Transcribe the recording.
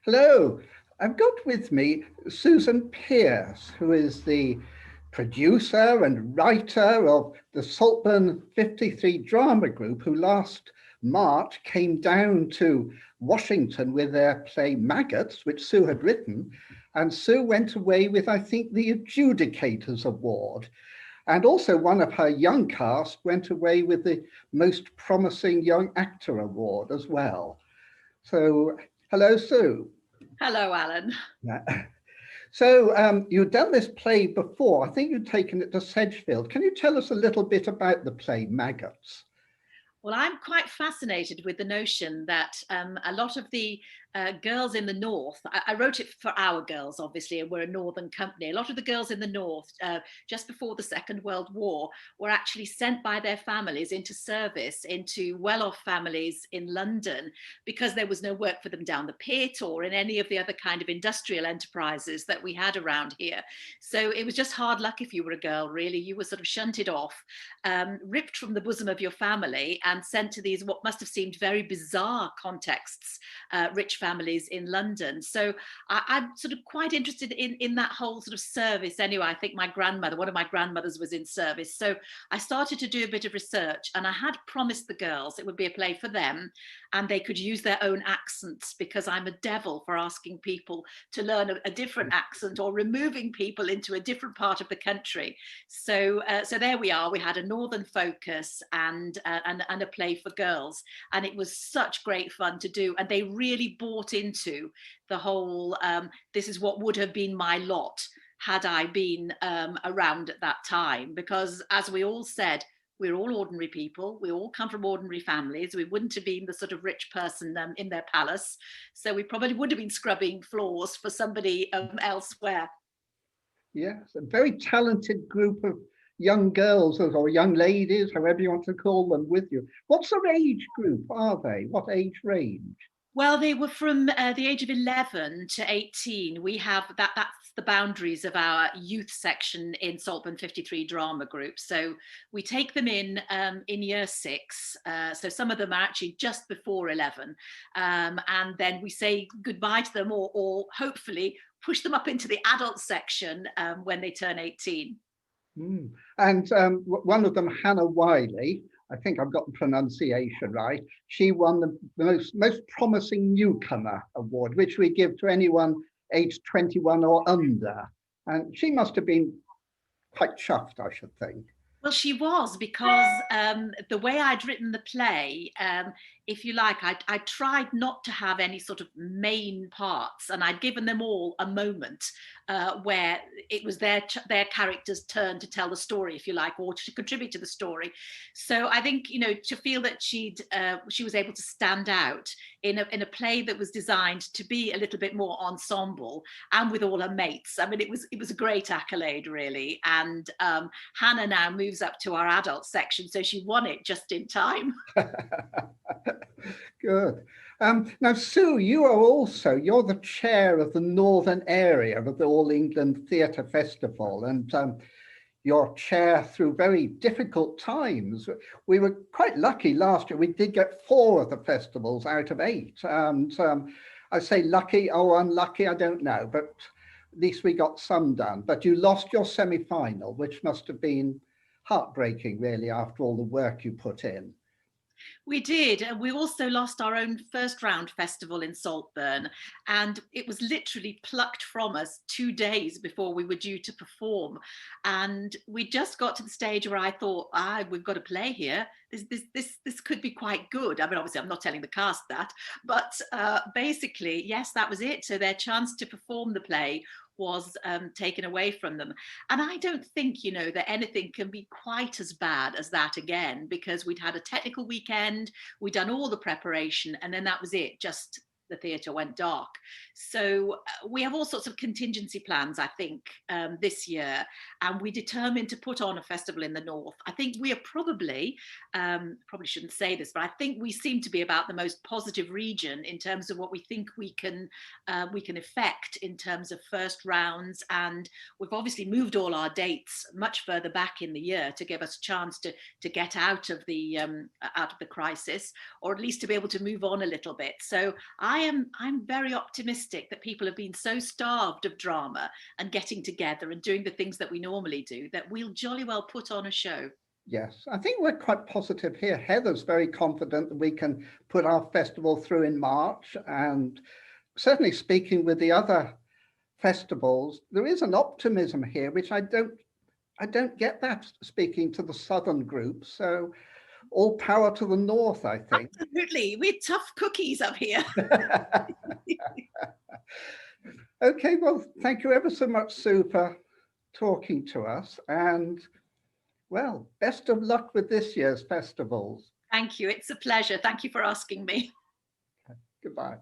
Hello, I've got with me Susan Pearce, who is the producer and writer of the Saltburn 53 drama group, who last March came down to Washington with their play Maggots, which Sue had written. And Sue went away with, I think, the Adjudicators Award. And also one of her young cast went away with the Most Promising Young Actor Award as well. So, hello, Sue. Hello, Alan. Yeah. So you've done this play before. I think you've taken it to Sedgefield. Can you tell us a little bit about the play Maggots? Well, I'm quite fascinated with the notion that a lot of the girls in the north, I wrote it for our girls, obviously, and we're a northern company. A lot of the girls in the north, just before the Second World War, were actually sent by their families into service into well-off families in London because there was no work for them down the pit or in any of the other kind of industrial enterprises that we had around here. So it was just hard luck if you were a girl, really. You were sort of shunted off, ripped from the bosom of your family and sent to these what must have seemed very bizarre contexts, rich families in London. So I'm sort of quite interested in that whole sort of service anyway. I think one of my grandmothers was in service. So I started to do a bit of research, and I had promised the girls it would be a play for them and they could use their own accents, because I'm a devil for asking people to learn a different accent or removing people into a different part of the country. So there we are. We had a northern focus and a play for girls, and it was such great fun to do. And they really bought into the whole this is what would have been my lot had I been around at that time, because as we all said, we're all ordinary people. We all come from ordinary families. We wouldn't have been the sort of rich person in their palace. So we probably would have been scrubbing floors for somebody elsewhere. Yes, a very talented group of young girls or young ladies, however you want to call them, with you. What sort of age group are they? What age range? Well, they were from the age of 11 to 18. We have that's the boundaries of our youth section in Saltburn 53 drama group. So we take them in year six. So some of them are actually just before 11. And then we say goodbye to them, or hopefully push them up into the adult section when they turn 18. Mm. And one of them, Hannah Wiley, I think I've got the pronunciation right. She won the most promising newcomer award, which we give to anyone aged 21 or under. And she must have been quite chuffed, I should think. Well, she was, because the way I'd written the play, if you like, I tried not to have any sort of main parts, and I'd given them all a moment where it was their character's turn to tell the story, if you like, or to contribute to the story. So I think, to feel that she was able to stand out in a play that was designed to be a little bit more ensemble and with all her mates. I mean, it was a great accolade, really. And Hannah now moves up to our adult section, so she won it just in time. Good. Now, Sue, you're the chair of the northern area of the All England Theatre Festival, and your chair through very difficult times. We were quite lucky last year. We did get 4 of the festivals out of 8. And I say lucky or unlucky, I don't know, but at least we got some done. But you lost your semi-final, which must have been heartbreaking, really, after all the work you put in. We did. And we also lost our own first round festival in Saltburn. And it was literally plucked from us 2 days before we were due to perform. And we just got to the stage where I thought, we've got to play here. This could be quite good. I mean, obviously, I'm not telling the cast that. But basically, yes, that was it. So their chance to perform the play was taken away from them. And I don't think, that anything can be quite as bad as that again, because we'd had a technical weekend, we'd done all the preparation, and then that was it. Just the theatre went dark. So we have all sorts of contingency plans, I think, this year, and we determined to put on a festival in the north. I think we are probably shouldn't say this, but I think we seem to be about the most positive region in terms of what we think we can effect in terms of first rounds. And we've obviously moved all our dates much further back in the year to give us a chance to get out of the crisis, or at least to be able to move on a little bit. So I I'm very optimistic that people have been so starved of drama and getting together and doing the things that we normally do that we'll jolly well put on a show. Yes, I think we're quite positive here. Heather's very confident that we can put our festival through in March, and certainly speaking with the other festivals, there is an optimism here, which I don't get that speaking to the southern group. So all power to the north, I think. Absolutely, we're tough cookies up here. Okay, well, thank you ever so much, Sue, for talking to us, and well, best of luck with this year's festivals. Thank you, it's a pleasure. Thank you for asking me. Goodbye.